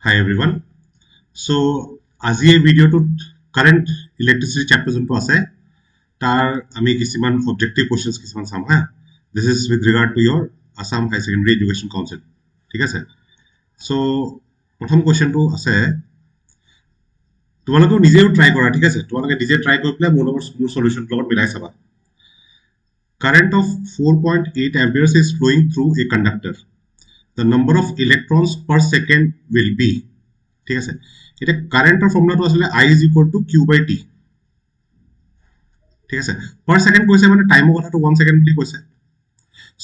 Hi everyone. So আজি এই ভিডিঅ'টোত কাৰেণ্ট ইলেক্ট্ৰিচিটি চেপ্টাৰ যোনটো আছে তাৰ আমি কিছুমান অবজেক্টিভ কোৱেশ্চনছ কিছুমান চাম হা this is with regard to your Assam higher secondary education council ঠিক আছে চ' প্ৰথম কুৱেশ্যনটো আছে তোমালোকেও নিজেও ট্ৰাই কৰা ঠিক আছে তোমালোকে নিজে ট্ৰাই কৰি পেলাই মোৰ সলিউশ্যনটোৰ লগত মিলাই চাবা current of 4.8 amperes is flowing through a conductor the number of electrons per second will be ঠিক আছে এটা কাৰেন্টৰ ফৰ্মুলাটো আসলে I is equal to Q by T ঠিক আছে per second কৈছে মানে টাইমৰ কথাটো 1 সেকেন্ড বুলি কৈছে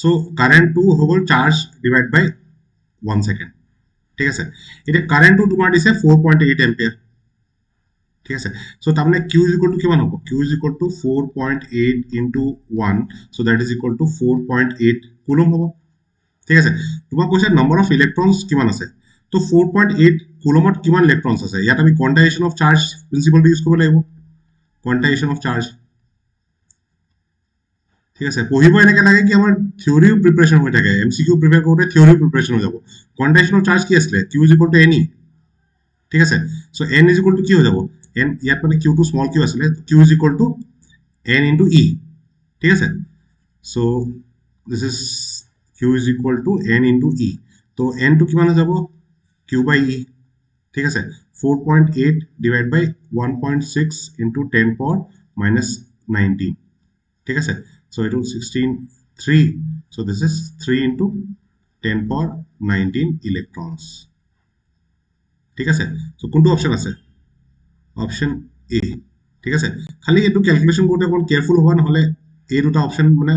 সো কাৰেন্টটো হৈ চাৰ্জ ডিভাইড বাই 1 সেকেন্ড ঠিক আছে এটা কাৰেন্টটো তোমাৰ দিছে 4.8 এম্পিয়াৰ ঠিক আছে সো তাৰমানে Q is equal to কিমান হ'ব Q is equal to 4.8 into 1 so that is equal to 4.8 coulomb হ'ব ঠিক আছে তোমাক কৈছে নম্বৰ অফ ইলেক্ট্ৰনছ কিমান আছে তো 4.8 কুলমত কিমান ইলেক্ট্ৰনছ আছে ইয়াত আমি কোয়ান্টাইজেশন অফ চাৰ্জ প্ৰিন্সিপলটো ইউজ কৰিব লাগিব কোয়ান্টাইজেশন অফ চাৰ্জ ঠিক আছে পঢ়িব এনেকে লাগে কি আমাৰ থিওৰি প্ৰিপাৰেচন হৈ থাকে এমসিকিউ প্ৰিপেয়াৰ কৰোতে থিওৰি প্ৰিপাৰেচন হৈ যাব কোয়ান্টাইজেশন অফ চার্জ কি আছে Q is equal to Ne ঠিক আছে so n is equal to কি হৈ যাব n ইয়াত মানে q2 স্মল q আছিল q is equal to n into e ঠিক আছে so this is q is equal to n into e তো n to কিমান হৈ যাব q by e ঠিক আছে 4.8 divided by 1.6 into 10 power minus 19 ঠিক আছে so it will 16 3 so this is 3 into 10 power 19 electrons ঠিক আছে সো কোনটো অপশন আছে অপশন এ ঠিক আছে খালি এটো ক্যালকুলেশন করতে কোন কেয়ারফুল হবা নহলে এই দুটা অপশন মানে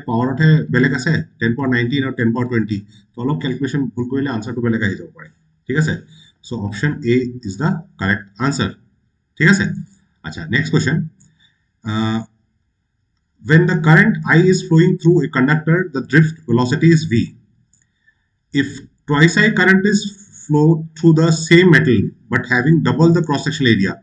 পাওয়ারতে বেলেগ আছে 10 power 19 আৰু 10 power 20 তো অলপ ক্যালকুলেশন ভুল কৰিলে আনসাৰটো বেলেগ আহি যাব পাৰে ঠিক আছে so option A is the correct answer ঠিক আছে আচ্ছা next question when the current I is flowing through a conductor the drift velocity is v if twice I current is flow through the same metal but having double the cross sectional area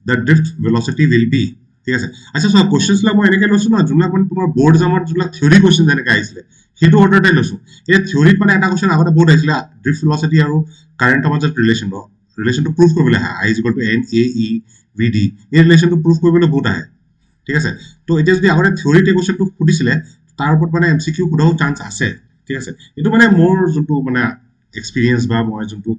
the drift velocity will be ঠিক আছে আচ্ছা সব questions লা মই এনেকে লৈছো না যোনলা মানে তোমাৰ বোৰ্ড জামাৰ যোনলা থিওৰি কোশ্চেন যেনেকে আহিছিলে হেতু অৰ্ডাৰতে লৈছো এই থিওৰিত মানে এটা কোশ্চেন আগতে বোৰ্ড আহিছিলে ড্ৰিফট ভেলোচিটি আৰু কাৰেন্টৰ মাজত ৰিলেশনটো প্ৰুফ কৰিবলৈ আহে I = NAE VD এই ৰিলেশনটো প্ৰুফ কৰিবলৈ বহুত আহে ঠিক আছে তো এতিয়া যদি আগতে থিওৰিতে কোশ্চেনটো ফুটিছিলে তাৰ ওপৰত মানে এমসিকিউ ফুটাও চান্স আছে ঠিক আছে এটো মানে মোৰ যোনটো মানে এক্সপেৰিয়েন্স বা মই যোনটো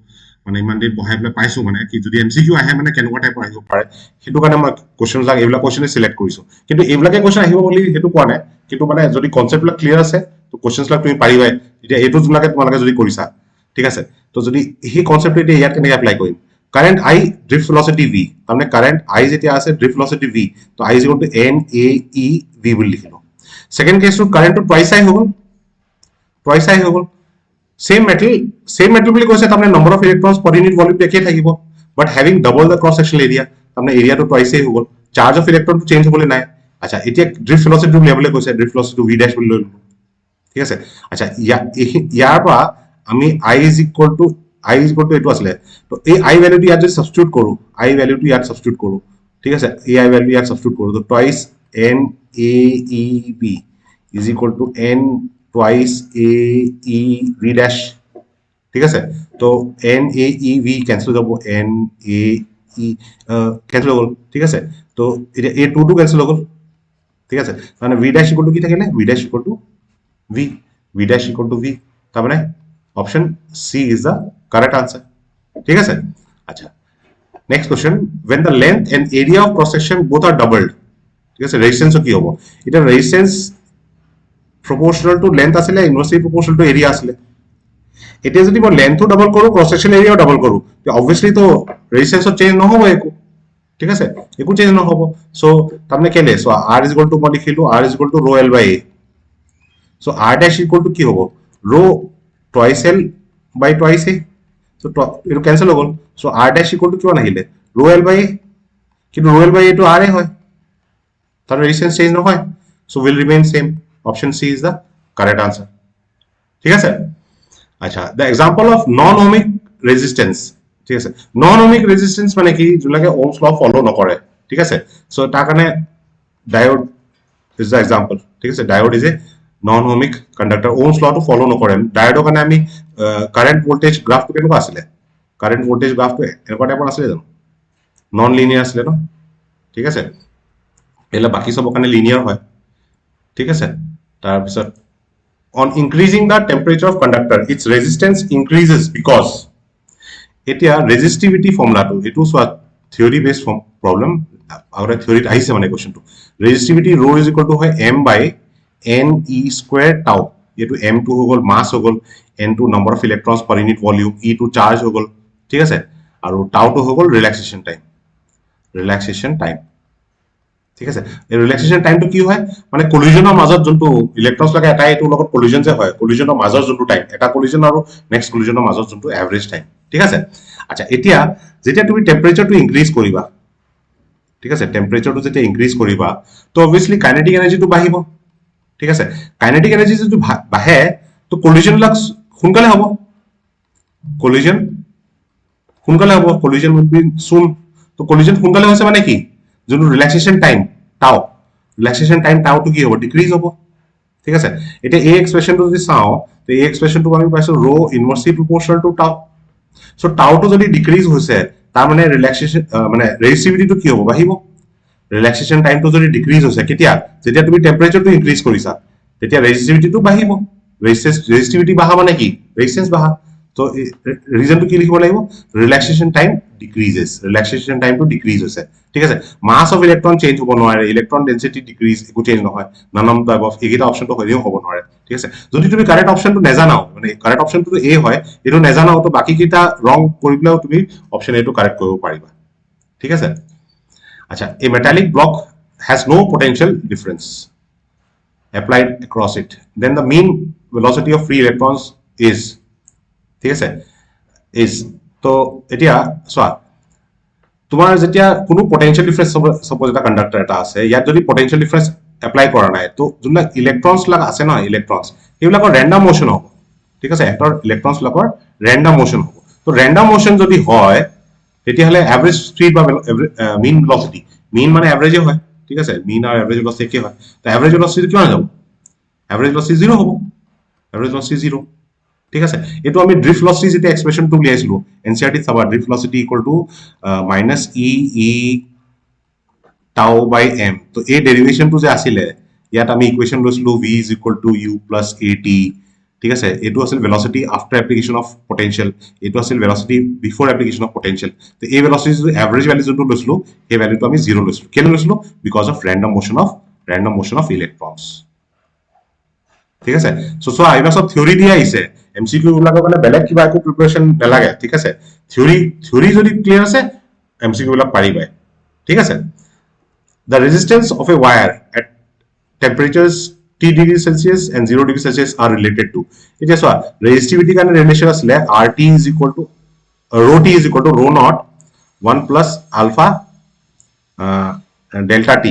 মানে ইমান দিন পঢ়াই পেলাই পাইছো মানে কি যদি এমসিকিউ আহে মানে কেনেকুৱা টাইপৰ আহিব পাৰে হেতু কাৰণে মই কোশ্চেন লাগ এইবিলাক কোশ্চেনে সিলেক্ট কৰিছো কিন্তু এইবিলাকে কোশ্চেন আহিব বুলি হেতু কোৱা নাই কিন্তু মানে যদি কনসেপ্টবিলাক ক্লিয়াৰ আছে তো কোশ্চেনছ লাগ তুমি পাৰিবাই এতিয়া এটো যোনলাকে তোমালোকে যদি কৰিছা ঠিক আছে তো যদি এই কনসেপ্ট এতিয়া ইয়াত কেনেকৈ এপ্লাই কৰিম current I drift velocity v তাৰমানে current I যেতিয়া আছে drift velocity v তো I = NAE v বুলি লিখিলো সেকেন্ড কেছটো কারেন্টটো টুৱাইস I হ'ব টুৱাইস I হ'ব same metal বুলি কৈছে তাৰমানে number of electrons per unit volume একে থাকিব but having double the cross sectional area তাৰমানে এৰিয়াটো টুৱাইসে হৈ গল charge of electron চেঞ্জ হ'বলৈ নাই আচ্ছা এতিয়া drift velocity উলিয়াবলৈ কৈছে drift velocity v dash বুলি ললো ঠিক আছে আচ্ছা ইয়াৰ পৰা আমি I is equal to এটো আসলে তো এই I ভ্যালুটো ইয়াত যদি সাবস্টিটিউট কৰো I ভ্যালুটো ইয়াত সাবস্টিটিউট কৰো ঠিক আছে এই I ভ্যালু ইয়াত সাবস্টিটিউট কৰো তো twice NAEB is equal to n twice AEV dash ঠিক আছে তো NAEV ক্যান্সেল যাব NAE ক্যান্সেল হল ঠিক আছে তো এটা A2 টো ক্যান্সেল হল ঠিক আছে মানে V dash equal to কি থাকিলে V dash equal to V dash equal to V তার মানে option C is the correct answer ঠিক আছে আচ্ছা next question when the length and area of cross section both are doubled ঠিক আছে resistance কি হবে এটা রেজিস্ট্যান্স proportional to length আসলে inversely proportional to area আসলে এটা যদি মই লেন্থও ডাবল কৰো ক্ৰস সেকশন এৰিয়াও ডাবল কৰো তে অবভিয়াসলি তো রেজিস্ট্যান্স চেঞ্জ নহব একো ঠিক আছে একো চেঞ্জ নহব সো তামনে কেলে সো r = মই লিখিলো r = rho l by a so r dash = কি হ'ব rho twice l by twice a so এটো ক্যান্সেল হৈ গল সো r dash = কিমান আহিলে rho l by a কিন্তু rho l by a তো r এ হয় তার রেজিস্ট্যান্স চেঞ্জ নহয় so will remain same option C is the correct answer ঠিক আছে আচ্ছা the example of non ohmic resistance ঠিক আছে non ohmic resistance মানে কি যোনলাকে ohms law follow নকৰে ঠিক আছে সো তাৰ কাৰণে diode is the example ঠিক আছে diode is a non ohmic conductor ohms law to follow নকৰে diode কাৰণে আমি current voltage graph to কেনেকুৱা আছিল কাৰেন্ট ভোল্টেজ গ্ৰাফটো এনেকুৱা টাইপৰ আছিলে জানো নন লিনিয়াৰ আছিলে ন ঠিক আছে এলা বাকি সব কাৰণে লিনিয়াৰ হয় ঠিক আছে তাৰপিছত on increasing the temperature of conductor its resistance increases because এতিয়া resistivity formula to etu so theory based problem agora theory aise mane question to resistivity rho is equal to m by n e square tau etu m2 hogol mass hogol n2 number of electrons per unit volume e to charge hogol ঠিক আছে আৰু tau to hogol relaxation time ঠিক আছে এই ৰিল্যাক্সেশন টাইমটো কি হয় মানে কলিজনৰ মাজত যোনটো ইলেক্ট্ৰনছ লাগে এটা এটো লগত কলিজন যে হয় কলিজনৰ মাজৰ যোনটো টাইম এটা কলিজন আৰু নেক্সট কলিজনৰ মাজত যোনটো এভাৰেজ টাইম ঠিক আছে আচ্ছা এতিয়া যেতিয়া তুমি টেম্পাৰেচাৰটো ইনক্ৰিজ কৰিবা ঠিক আছে টেম্পাৰেচাৰটো যেতিয়া ইনক্ৰিজ কৰিবা তো অবভিয়াসলি কাইনেটিক এনার্জিটো বাঢ়িব ঠিক আছে কাইনেটিক এনার্জি যদি বাঢ়ে তো কলিজন লাগ সোনকালে হ'ব কলিজন সোনকালে হ'ব কলিজন উইল বি সুন তো কলিজন সোনকালে হৈছে মানে কি যোনটো রিল্যাক্সেশন টাইম টাও রিল্যাক্সেশন টাইম টাও তো কি হ'ব ডিক্রিজ হ'ব ঠিক আছে এটা এই এক্সপ্রেশনটো যদি চাও তো এই এক্সপ্রেশনটো আমি পাইছো রো ইনভার্সলি প্রপোর্শনাল টু টাও সো টাওটো যদি ডিক্রিজ হৈছে তাৰ মানে ৰিল্যাক্সেশন মানে ৰেজিস্টিভিটিটো কি হ'ব বাঢ়িব ৰিল্যাক্সেশন টাইমটো যদি ডিক্ৰিজ হৈছে কেতিয়া যেতিয়া তুমি টেম্পাৰেচাৰটো ইনক্ৰিজ কৰিছা তেতিয়া রেজিস্টিভিটিটো বাঢ়িব রেজিস্টিভিটি বাঢ়া মানে কি রেজিস্ট্যান্স বাঢ়া তো রিজন তো কি লিখিব লাগিব relaxation time decreases relaxation time to decrease হৈছে ঠিক আছে মাস অফ ইলেক্ট্রন চেঞ্জ হ'ব নোৱাৰে ইলেক্ট্রন ডেন্সিটি ডিক্রিজ একো চেঞ্জ নহয় নান অফ টাইপ অফ এইকেইটা অপশনটো হয়ও হ'ব নোৱাৰে ঠিক আছে যদি তুমি কাৰেক্ট অপশনটো নেজানাও মানে কাৰেক্ট অপশনটো এ হয় এটো নেজানাও তো বাকি কিটা ৰং কৰিলেও তুমি অপশন এটো কাৰেক্ট কৰিব পাৰিবা ঠিক আছে আচ্ছা a metallic block has no potential difference applied across it then the mean velocity of free electrons is ঠিক আছে is তো এতিয়া সোয়া তোমার যেতিয়া কোনো পটেনশিয়াল ডিফারেন্স সাপোজ এটা কন্ডাক্টর এটা আছে ইয়াত যদি পটেনশিয়াল ডিফারেন্স এপ্লাই কৰা নাই তো যোনলা ইলেক্ট্ৰনস লাগ আছে না ইলেক্ট্ৰনস এইবিলাকৰ ৰ্যান্ডম মোশন হ'ব ঠিক আছে এটাৰ ইলেক্ট্ৰনস লাকৰ র্যান্ডম মোশন হ'ব তো র্যান্ডম মোশন যদি হয় তেতিয়া হলে এভারেজ স্পিড বা মিন ভেলোসিটি মিন মানে এভারেজে হয় ঠিক আছে মিন আর এভারেজ ভেলোসিটি কি হয় তো এভারেজ ভেলোসিটি কিমান যাব এভারেজ ভেলোসিটি 0 হ'ব এভারেজ ভেলোসিটি 0 ঠিক আছে এটো আমি ড্রিফট ভেলোসিটি যেটা এক্সপ্রেশন টু লিয়াইছিলো এনসিআরটি সাবা drift velocity equal to minus e tau by M তো এই ডেরিভেশন টু যে আসিলে ইয়াত আমি ইকুয়েশন লৈছিলো v is equal to u plus at ঠিক আছে এটো আছিল velocity after application of potential এটো আছিল velocity before application of potential তো এই ভেলোসিটি যে এভারেজ ভ্যালু যোনটো লৈছিলো এই ভ্যালুটো আমি 0 লৈছিলো কেন লৈছিলো because of random motion of electrons ঠিক আছে সো আইবা সব থিওরি দিয়া আইছে এমসিকিউ বিলাকৰ কাৰণে বেলেগ কিবা একো প্ৰিপাৰেচন নালাগে ঠিক আছে থিওৰি যদি ক্লিয়াৰ আছে এমসিকিউ বিলাক পাৰিবাই ঠিক আছে the resistance of a wire at temperatures t degree celsius and 0 degree celsius are related to এতিয়া সোয়া resistivity কাৰণে ৰিলেশন আছে rt is equal to rho t is equal to rho naught 1 plus alpha delta t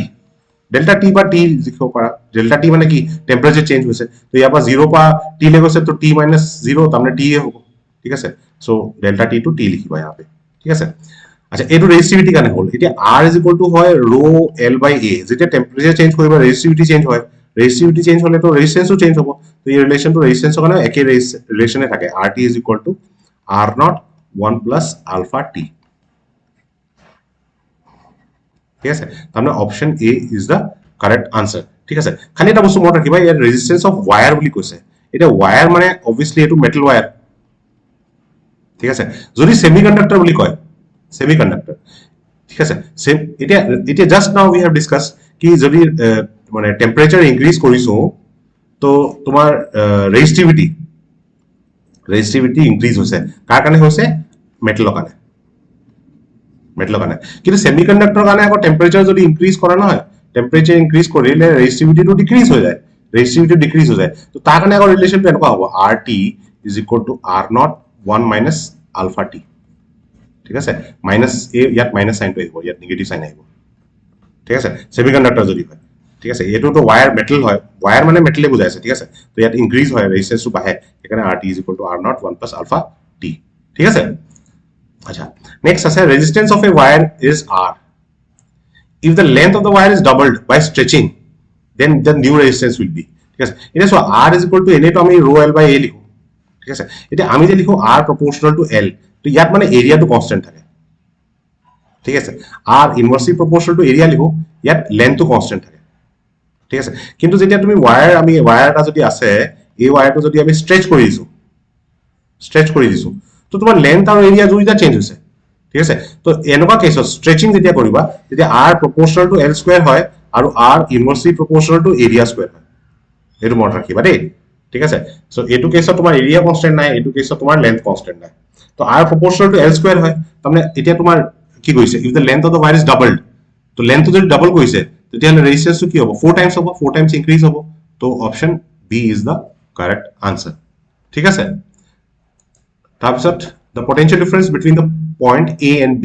delta T বা T লিখিব পাৰা delta T মানে কি temperature change হৈছে তো ইয়াৰ পৰা 0 পৰা टी ले গৈছে তো t - 0 তাৰমানে t এ হ'ব ঠিক আছে so delta T to t লিখিবা ইয়াতে ঠিক আছে আচ্ছা এটো রেজিস্টিভিটি কাৰণে হ'ল এতিয়া r হয় rho l by a যেতিয়া টেম্পারেচার চেঞ্জ কৰিব ৰেজিস্টিভিটি চেঞ্জ হয় ৰেজিস্টিভিটি চেঞ্জ হলে তো ৰেজিস্ট্যান্সও চেঞ্জ হ'ব তো এই ৰিলেশনটো ৰেজিস্ট্যান্সৰ কাৰণে একে ৰিলেশনে থাকে rt r naught 1 plus alpha t ঠিক আছে তাহলে option A is the correct answer ঠিক আছে খালি এটা বস্তু মনত ৰাখিবা ইয়াৰ ৰেজিস্ট্যান্স অফ ওয়্যাৰ বুলি কৈছে এটা ওয়্যাৰ মানে অবভিয়াসলি এটো মেটাল ওয়্যাৰ ঠিক আছে যদি সেমিকন্ডাক্টৰ বুলি কয় সেমিকন্ডাক্টৰ ঠিক আছে সেম এটা just now we have discuss কি যদি মানে টেম্পারেচার ইনক্রিজ কৰিছো তো তোমাৰ ৰেজিস্টিভিটি ইনক্ৰিজ হৈছে কাৰ কাৰণে হৈছে মেটালৰ কাৰণে কিন্তু সেমিকন্ডাক্টৰ কাৰণে আকৌ টেম্পাৰেচাৰ যদি ইনক্ৰিজ কৰা নহয় টেম্পাৰেচাৰ ইনক্ৰিজ কৰিলে ৰেজিস্টিভিটিটো ডিক্ৰিজ হৈ যায় তো তাৰ কাৰণে আকৌ ৰিলেশনটো এনেকুৱা হ'ব rt is equal to r naught 1 minus alpha t ঠিক আছে মাইনাস এ ইয়াত মাইনাস সাইনটো আহিব ইয়াত নেগেটিভ সাইন আহিব ঠিক আছে সেমিকন্ডাক্টর যদি হয় ঠিক আছে এটো তো ওয়্যার মেটাল হয় ওয়্যার মানে মেটালে বুজাইছে ঠিক আছে তো ইয়াত ইনক্রিজ হয় রেজিস্ট্যান্সটো বাঢ়ে এখানে rt is equal to r naught 1 plus alpha t ঠিক আছে আচ্ছা নেক্সট আছে resistance of A where is r if the length of the wire is doubled by stretching then the new resistance will be ঠিক আছে এটা so r is equal to na তো আমি rho l by a লিখো ঠিক আছে এটা আমি যে লিখো r proportional to l তো ইয়াত মানে এৰিয়াটো কনষ্টেণ্ট থাকে ঠিক আছে আর ইনভার্সলি প্রপোর্শনাল টু এরিয়া লিখো ইয়াত লেন্থটো কনস্ট্যান্ট থাকে ঠিক আছে কিন্তু যেতিয়া তুমি ওয়্যার এটা যদি আছে এই ওয়্যারটো যদি আমি স্ট্রেচ কৰি দিছো তো তোমাৰ লেন্থ আৰু এৰিয়া দুইটা চেঞ্জ হৈছে ঠিক আছে তো এনেকুৱা কেছত স্ট্ৰেচিং যেতিয়া কৰিবা তেতিয়া r প্ৰপোৰ্শনাল টু l স্কয়াৰ হয় আৰু r ইনভাৰ্সলি প্ৰপোৰ্শনাল টু এৰিয়া স্কয়াৰ হয় এইটো মনত ৰাখিবা দেই ঠিক আছে সো এইটো কেছত তোমাৰ এৰিয়া কনস্ট্যান্ট নাই এইটো কেছত তোমাৰ লেন্থ কনস্ট্যান্ট নাই তো r প্ৰপোৰ্শনাল টু l স্কয়াৰ হয় তাৰমানে এতিয়া তোমাৰ কি কৈছে if the length of the where is doubled তো লেন্থটো যদি ডাবল কৈছে তেতিয়াহলে ৰেজিস্ট্যান্সটো কি হ'ব 4 টাইমছ হ'ব 4 টাইমছ ইনক্রিজ হ'ব তো option B is the correct answer ঠিক আছে তাৰপিছত the potential difference between the point A and B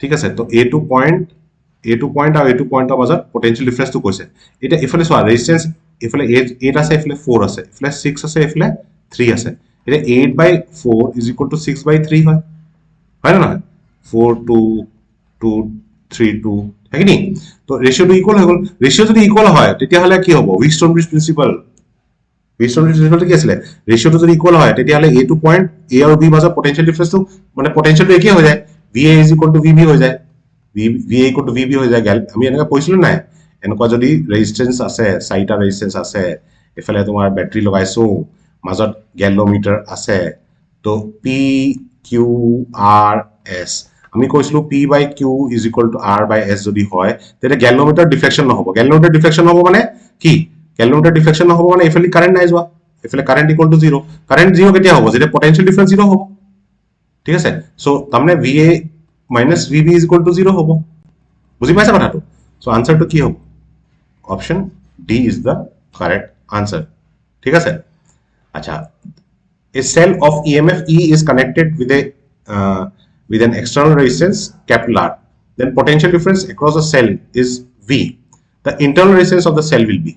ঠিক আছে তো A2 point আৰু A2 পইণ্টৰ মাজত potential difference টো কৈছে এটা ইফালে চোৱা ৰেজিস্ট্যান্স ইফালে 8 আছে ইফালে 4 আছে ইফালে 6 আছে ইফালে 3 আছে এটা 8/4 is equal to 6/3 হয় হয় না নহয় 4 2 2 3 2 है कि तो रेशियो तो इक्वल हो गल रेशियो যদি ইকুয়াল হয় তেতিয়াহলে কি হ'ব উইকস্টোন ব্রিজ প্রিন্সিপাল কি আছিল রেশিও তো যদি ইকুয়াল হয় তেতিয়াহলে a টু পয়েন্ট a আৰু b মাজৰ পটেনশিয়াল ডিফারেন্স তো মানে পটেনশিয়াল তো একে হৈ যায় va vb হৈ যায় va vb হৈ যায় আমি এনেকা কৈছিলো নাই এনেকুৱা যদি ৰেজিস্ট্যান্স আছে চাৰিটা ৰেজিস্ট্যান্স আছে এফালে তোমাৰ ব্যাটারি লগাইছো মাজত গ্যালোমিটার আছে তো p q r s আমি কৈছিলো p by q is equal to r by s যদি হয় তেতে গ্যালোমিটার ডিফ্লেকশন নহব গ্যালোমিটার ডিফ্লেকশন হ'ব মানে কি গ্যালোমিটার ডিফ্লেকশন নহব মানে এফালে কারেন্ট নাই যোৱা এফালে কারেন্ট ইকুয়াল টু 0 কারেন্ট 0 কেতিয়া হ'ব যেটা পটেনশিয়াল ডিফারেন্স 0 হ'ব ঠিক আছে so তামনে va minus vb is equal to 0 হ'ব বুজি পাইছা কথাটো সো আনসারটো কি হ'ব option D is the correct answer ঠিক আছে আচ্ছা a cell of emf e is connected with an external resistance capital R then potential difference across the cell is v the internal resistance of the cell will be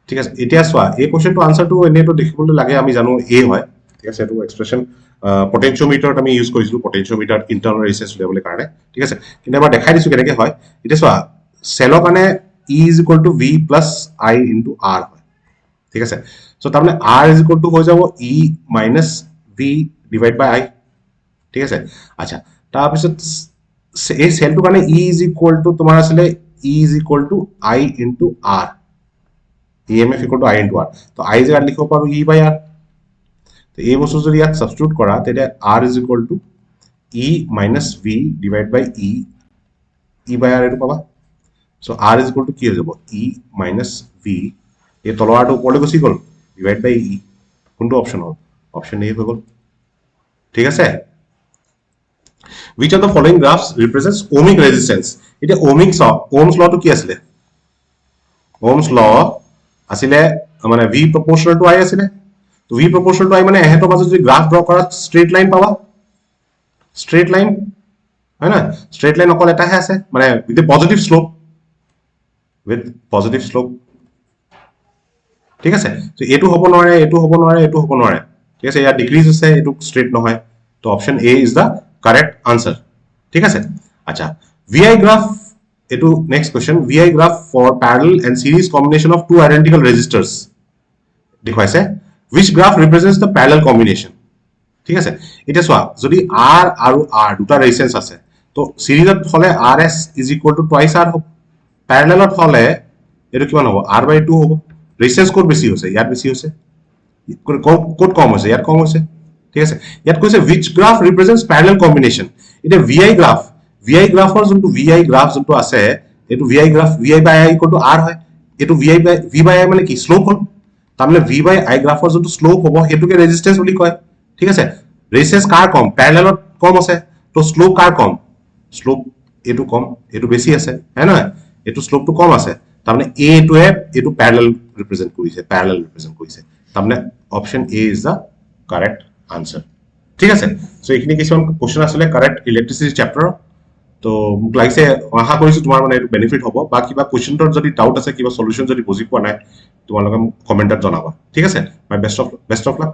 ঠিক আছে এতিয়া সোয়া এই কোশ্চেনটো আনসারটো এনেটো দেখিবলৈ লাগে আমি জানো এ হয় ঠিক আছে এটো এক্সপ্রেশন পটেনশিওমিটার আমি ইউজ কৰিছিলো পটেনশিওমিটাৰ ইন্টাৰনাল ৰেজিস্ট্যান্স উলিয়াবলৈ কাৰণে ঠিক আছে কিন্তু এবাৰ দেখাই দিছো কেনেকৈ হয় এতিয়া সোয়া সেলৰ কাৰণে E is equal to V plus I into R হয় ঠিক আছে সো তাৰমানে R is equal to হৈ যাব E minus V divided by I ঠিক আছে আচ্ছা তাৰপিছত এই সেলটোৰ কাৰণে E is equal to তোমাৰ আসলে E is equal to I into R EMF equal to I into R তো I জায়গাত লিখিব পাৰো E by R তো এই বস্তু যদি ইয়াত সাবস্টিটিউট কৰা তেতে R is equal to E minus V divided by E by R এটো পাবা so R is equal to কি হৈ যাব E minus V এই তলৰটো ওপৰলৈ গুচি গল ডিভাইড বাই E কোনটো অপশন হ'ল অপশন এ হৈ গল ঠিক আছে which of the following graphs represents ohmic resistance এটা ohm's law to কি আছিল ohm's law আসলে মানে v proportional to I আসলে তো v proportional to I মানে এহেতৰ মাজত যদি গ্ৰাফ ড্ৰ কৰা স্ট্রেট লাইন পাবা স্ট্রেট লাইন হয় না স্ট্রেট লাইন অকল এটাহে আছে মানে with a positive slope ঠিক আছে তো এটো হ'ব নোৱাৰে এটো হ'ব নোৱাৰে এটো হ'ব নোৱাৰে ঠিক আছে ইয়াৰ ডিক্রিজ আছে এটো স্ট্রেট নহয় তো option A is the correct answer ঠিক আছে আচ্ছা VI গ্রাফ এটো next question VI graph for parallel and series combination of two identical resistors দেখাইছে which graph represents the parallel combination ঠিক আছে এটা সোয়া যদি R আৰু R দুটা রেজিস্ট্যান্স আছে তো সিরিজত হলে RS is equal to twice R হ'ব প্যারালালত হলে এটো কিমান হ'ব R/2 হ'ব রেজিস্ট্যান্স কোড বেশি হৈছে ইয়াত বেশি হৈছে কোড কম হৈছে ইয়াত কম হৈছে ঠিক আছে ইয়াত কৈছে which graph represents parallel combination এটা VI গ্ৰাফৰ যোনটো VI গ্রাফ যোনটো আছে এটো VI graph VI by I equal to R হয় এটো V by I মানে কি স্লোপ হ'ল তাহলে V by I গ্ৰাফৰ যোনটো স্লোপ হ'ব হেতুকে ৰেজিস্ট্যান্স বুলি কয় ঠিক আছে ৰেজিস্ট্যান্স কাৰ কম প্যাৰালালত কম আছে তো স্লোপ কাৰ কম স্লোপ এটো কম এটো বেশি আছে হয় না এটো স্লোপটো কম আছে তাহলে A to F এটো প্যারালাল রিপ্রেজেন্ট কৰিছে তাহলে option A is the correct answer ঠিক আছে সো এখিনি কিছুমান কোশ্চেন আসলে কাৰেক্ট ইলেক্ট্ৰিসিটি চ্যাপ্টাৰ তো মোক লাগিছে আশা কৰিছো তোমাৰ মানে এটো বেনিফিট হ'ব বা কিবা কোশ্চেনৰ যদি ডাউট আছে কিবা সলিউশন যদি বুজি পোৱা নাই তোমালোকে কমেন্টত জনাবা ঠিক আছে মাই বেস্ট অফ লাক